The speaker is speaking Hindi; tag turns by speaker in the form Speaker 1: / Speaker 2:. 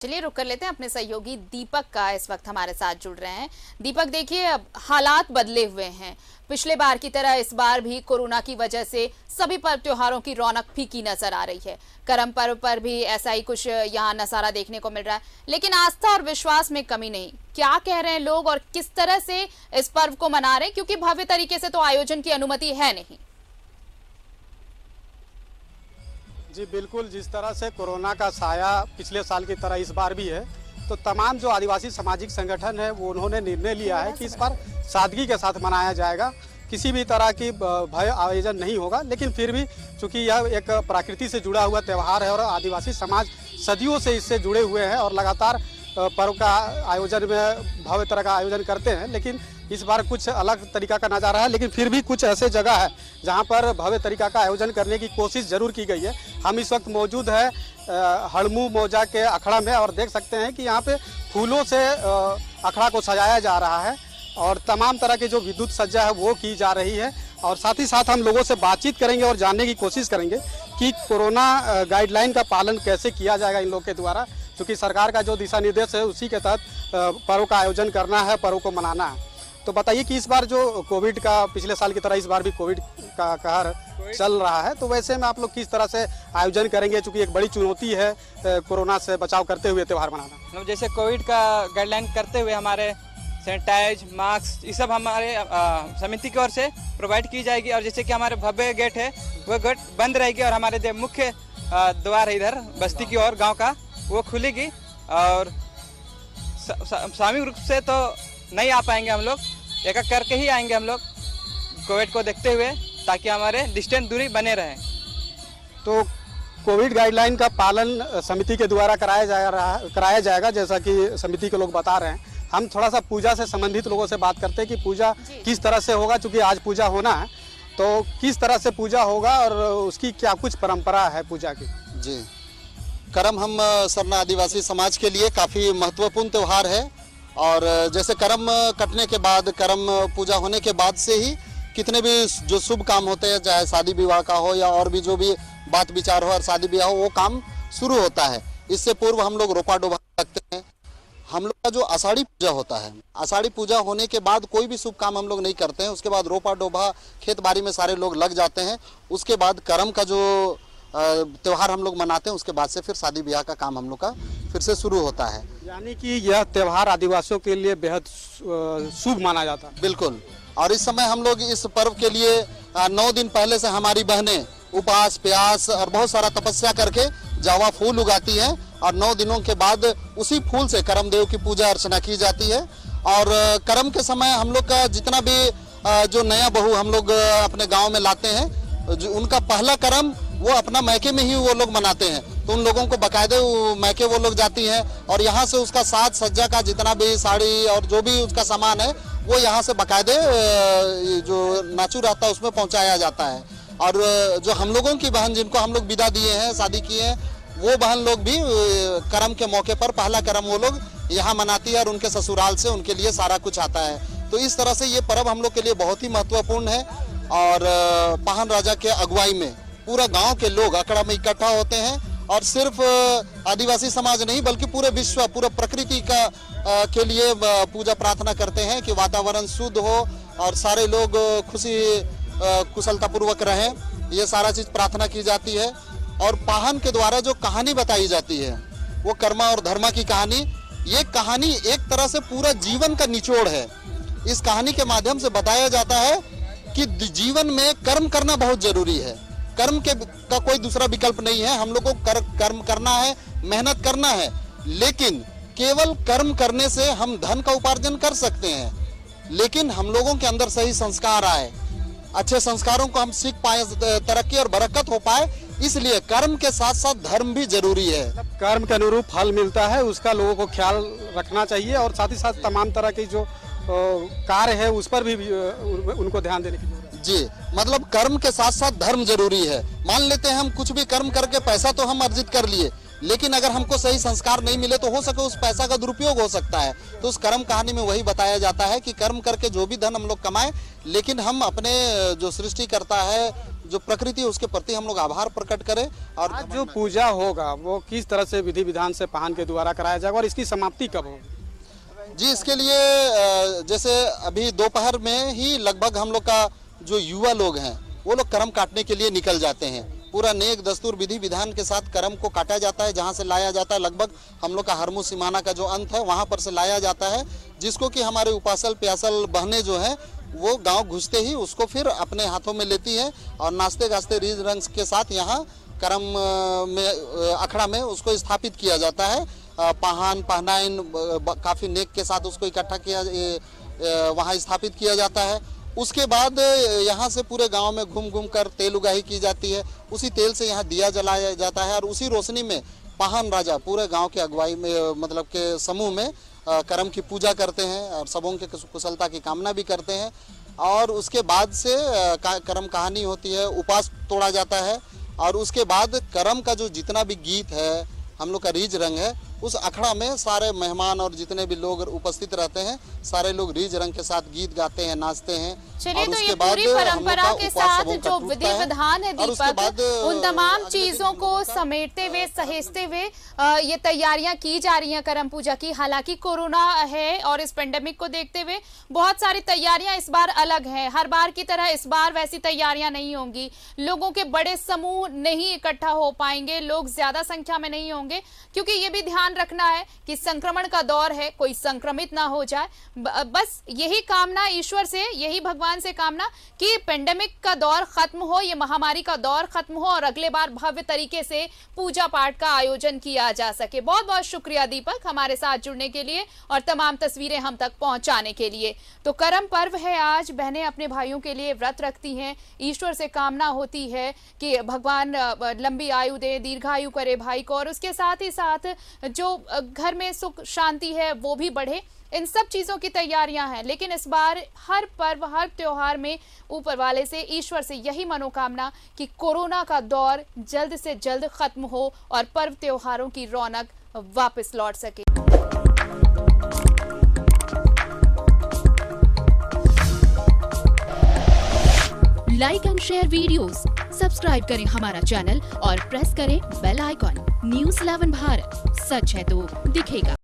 Speaker 1: चलिए रुक कर लेते हैं अपने सहयोगी दीपक का। इस वक्त हमारे साथ जुड़ रहे हैं। दीपक, देखिए अब हालात बदले हुए हैं। पिछले बार की तरह इस बार भी कोरोना की वजह से सभी पर्व त्योहारों की रौनक फीकी नजर आ रही है। करम पर्व पर भी ऐसा ही कुछ यहाँ नजारा देखने को मिल रहा है, लेकिन आस्था और विश्वास में कमी नहीं। क्या कह रहे हैं लोग और किस तरह से इस पर्व को मना रहे हैं, क्योंकि भव्य तरीके से तो आयोजन की अनुमति है नहीं।
Speaker 2: जी बिल्कुल, जिस तरह से कोरोना का साया पिछले साल की तरह इस बार भी है, तो तमाम जो आदिवासी सामाजिक संगठन है वो उन्होंने निर्णय लिया है कि इस बार सादगी के साथ मनाया जाएगा। किसी भी तरह की भय आयोजन नहीं होगा, लेकिन फिर भी चूंकि यह एक प्रकृति से जुड़ा हुआ त्यौहार है और आदिवासी समाज सदियों से इससे जुड़े हुए हैं और लगातार पर्व का आयोजन में भव्य तरह का आयोजन करते हैं, लेकिन इस बार कुछ अलग तरीका का नज़ारा है। लेकिन फिर भी कुछ ऐसे जगह है जहां पर भव्य तरीका का आयोजन करने की कोशिश जरूर की गई है। हम इस वक्त मौजूद है हड़मू मौजा के अखड़ा में और देख सकते हैं कि यहाँ पे फूलों से अखड़ा को सजाया जा रहा है और तमाम तरह की जो विद्युत सज्जा है वो की जा रही है। और साथ ही साथ हम लोगों से बातचीत करेंगे और जानने की कोशिश करेंगे कि कोरोना गाइडलाइन का पालन कैसे किया जाएगा इन लोग के द्वारा, क्योंकि सरकार का जो दिशा निर्देश है उसी के तहत पर्व का आयोजन करना है, पर्व को मनाना है। तो बताइए कि इस बार जो कोविड का, पिछले साल की तरह इस बार भी कोविड का कहर चल रहा है, तो वैसे में आप लोग किस तरह से आयोजन करेंगे, चूंकि एक बड़ी चुनौती है कोरोना से बचाव करते हुए त्यौहार मनाना।
Speaker 3: जैसे कोविड का गाइडलाइन करते हुए हमारे सैनिटाइज, मास्क, ये सब हमारे समिति की ओर से प्रोवाइड की जाएगी। और जैसे कि हमारे भव्य गेट है वो गेट बंद रहेगी और हमारे जो मुख्य द्वार है इधर बस्ती की ओर गाँव का, वो खुलेगी। और सामूहिक रूप से तो नहीं आ पाएंगे हम लोग, एक एक करके ही आएंगे हम लोग कोविड को देखते हुए, ताकि हमारे डिस्टेंस दूरी बने रहे।
Speaker 2: तो कोविड गाइडलाइन का पालन समिति के द्वारा कराया जाएगा, जैसा कि समिति के लोग बता रहे हैं। हम थोड़ा सा पूजा से संबंधित लोगों से बात करते हैं कि पूजा किस तरह से होगा, चूँकि आज पूजा होना है, तो किस तरह से पूजा होगा और उसकी क्या कुछ परंपरा है पूजा की।
Speaker 4: जी, करम हम सरना आदिवासी समाज के लिए काफ़ी महत्वपूर्ण त्यौहार है। और जैसे करम कटने के बाद, करम पूजा होने के बाद से ही कितने भी जो शुभ काम होते हैं, चाहे शादी विवाह का हो या और भी जो भी बात विचार हो और शादी विवाह हो, वो काम शुरू होता है। इससे पूर्व हम लोग रोपा डोभा रखते हैं। हम लोग का जो आषाढ़ी पूजा होता है, आषाढ़ी पूजा होने के बाद कोई भी शुभ काम हम लोग नहीं करते हैं। उसके बाद रोपा डोभा खेत बाड़ी में सारे लोग लग जाते हैं। उसके बाद करम का जो त्यौहार हम लोग मनाते हैं, उसके बाद से फिर शादी ब्याह का काम हम लोग का फिर से शुरू होता है।
Speaker 2: यानी कि यह त्यौहार आदिवासियों के लिए बेहद शुभ माना जाता है।
Speaker 4: बिल्कुल। और इस समय हम लोग इस पर्व के लिए 9 दिन पहले से हमारी बहनें उपवास, प्यास और बहुत सारा तपस्या करके जावा फूल उगाती हैं और 9 दिनों के बाद उसी फूल से करम देव की पूजा अर्चना की जाती है। और करम के समय हम लोग का जितना भी जो नया बहू हम लोग अपने गाँव में लाते हैं, जो उनका पहला करम वो अपना मैके में ही वो लोग मनाते हैं। तो उन लोगों को बाकायदे मैके वो लोग जाती हैं और यहाँ से उसका साज सज्जा का जितना भी साड़ी और जो भी उसका सामान है वो यहाँ से बाकायदे जो नाचू रहता है उसमें पहुँचाया जाता है। और जो हम लोगों की बहन जिनको हम लोग विदा दिए हैं, शादी किए हैं, वो बहन लोग भी करम के मौके पर पहला करम वो लोग यहाँ मनाती है और उनके ससुराल से उनके लिए सारा कुछ आता है। तो इस तरह से ये पर्व हम लोग के लिए बहुत ही महत्वपूर्ण है। और पाहन राजा के अगुवाई में पूरा गांव के लोग अखड़ा में इकट्ठा होते हैं और सिर्फ आदिवासी समाज नहीं बल्कि पूरे विश्व, पूरे प्रकृति का के लिए पूजा प्रार्थना करते हैं कि वातावरण शुद्ध हो और सारे लोग खुशी कुशलता पूर्वक रहें। ये सारा चीज़ प्रार्थना की जाती है। और पाहन के द्वारा जो कहानी बताई जाती है वो कर्मा और धर्मा की कहानी, ये कहानी एक तरह से पूरा जीवन का निचोड़ है। इस कहानी के माध्यम से बताया जाता है कि जीवन में कर्म करना बहुत जरूरी है। कर्म का कोई दूसरा विकल्प नहीं है। हम लोग को कर्म करना है, मेहनत करना है, लेकिन केवल कर्म करने से हम धन का उपार्जन कर सकते हैं, लेकिन हम लोगों के अंदर सही संस्कार आए, अच्छे संस्कारों को हम सीख पाए, तरक्की और बरकत हो पाए, इसलिए कर्म के साथ साथ धर्म भी जरूरी है।
Speaker 2: कर्म के अनुरूप फल मिलता है, उसका लोगों को ख्याल रखना चाहिए और साथ ही साथ तमाम तरह की जो कार्य है उस पर भी उनको ध्यान देने की जरूरत है।
Speaker 4: जी, मतलब कर्म के साथ साथ धर्म जरूरी है। मान लेते हैं हम कुछ भी कर्म करके पैसा तो हम अर्जित कर लिए, लेकिन अगर हमको सही संस्कार नहीं मिले तो हो सके उस पैसा का दुरुपयोग हो सकता है। तो उस कर्म कहानी में वही बताया जाता है कि कर्म करके जो भी धन हम लोग कमाएं, लेकिन हम अपने जो सृष्टि करता है, जो प्रकृति, उसके प्रति हम लोग आभार प्रकट करें। और
Speaker 2: आज जो पूजा होगा वो किस तरह से विधि विधान से पाहन के द्वारा कराया जाएगा और इसकी समाप्ति कब होगी?
Speaker 4: जी, इसके लिए जैसे अभी दोपहर में ही लगभग हम लोग का जो युवा लोग हैं वो लोग कर्म काटने के लिए निकल जाते हैं। पूरा नेक दस्तूर विधि विधान के साथ कर्म को काटा जाता है। जहाँ से लाया जाता है, लगभग हम लोग का हरमू सीमाना का जो अंत है वहाँ पर से लाया जाता है, जिसको कि हमारे उपासल प्यासल बहनें जो हैं वो गांव घुसते ही उसको फिर अपने हाथों में लेती हैं और नाचते गाजते रीज रंग के साथ यहाँ कर्म में अखड़ा में उसको स्थापित किया जाता है। पहान पहनाइन काफ़ी नेक के साथ उसको इकट्ठा किया वहाँ स्थापित किया जाता है। उसके बाद यहाँ से पूरे गांव में घूम घूम कर तेल उगाही की जाती है। उसी तेल से यहाँ दिया जलाया जाता है और उसी रोशनी में पाहन राजा पूरे गांव के अगुवाई में मतलब के समूह में कर्म की पूजा करते हैं और सबों के कुशलता की कामना भी करते हैं। और उसके बाद से कर्म कहानी होती है, उपास तोड़ा जाता है और उसके बाद कर्म का जो जितना भी गीत है, हम लोग का रीज रंग है, उस अखड़ा में सारे मेहमान और जितने भी लोग उपस्थित रहते हैं सारे लोग रीज रंग के साथ गीत गाते हैं, नाचते हैं।
Speaker 1: चलिए, तो ये पूरी परंपरा के साथ जो विधि विधान है दीपक, उन तमाम चीजों को समेटते हुए सहेजते हुए ये तैयारियां की जा रही हैं कर्म पूजा की। हालांकि कोरोना है और इस पेंडेमिक को देखते हुए बहुत सारी तैयारियां इस बार अलग हैं। हर बार की तरह इस बार वैसी तैयारियां नहीं होंगी। लोगों के बड़े समूह नहीं इकट्ठा हो पाएंगे, लोग ज्यादा संख्या में नहीं होंगे, क्योंकि ये भी ध्यान रखना है कि संक्रमण का दौर है, कोई संक्रमित ना हो जाए। बस यही कामना ईश्वर से, यही भगवान से कामना कि पेंडेमिक का दौर खत्म हो, ये महामारी का दौर खत्म हो और अगले बार भव्य तरीके से पूजा पाठ का आयोजन किया जा सके। बहुत बहुत शुक्रिया दीपक, हमारे साथ जुड़ने के लिए और तमाम तस्वीरें हम तक पहुंचाने के लिए। तो करम पर्व है आज, बहनें अपने भाइयों के लिए व्रत रखती हैं। ईश्वर से कामना होती है कि भगवान लंबी आयु दे, दीर्घायु करे भाई को, और उसके साथ ही साथ जो घर में सुख शांति है वो भी बढ़े। इन सब चीजों की तैयारियां हैं, लेकिन इस बार हर पर्व हर त्योहार में ऊपर वाले से, ईश्वर से यही मनोकामना कि कोरोना का दौर जल्द से जल्द खत्म हो और पर्व त्योहारों की रौनक वापस लौट सके।
Speaker 5: Like and share videos, subscribe करें हमारा चैनल और प्रेस करें बेल आइकॉन। न्यूज़ 11 भारत, सच है तो दिखेगा।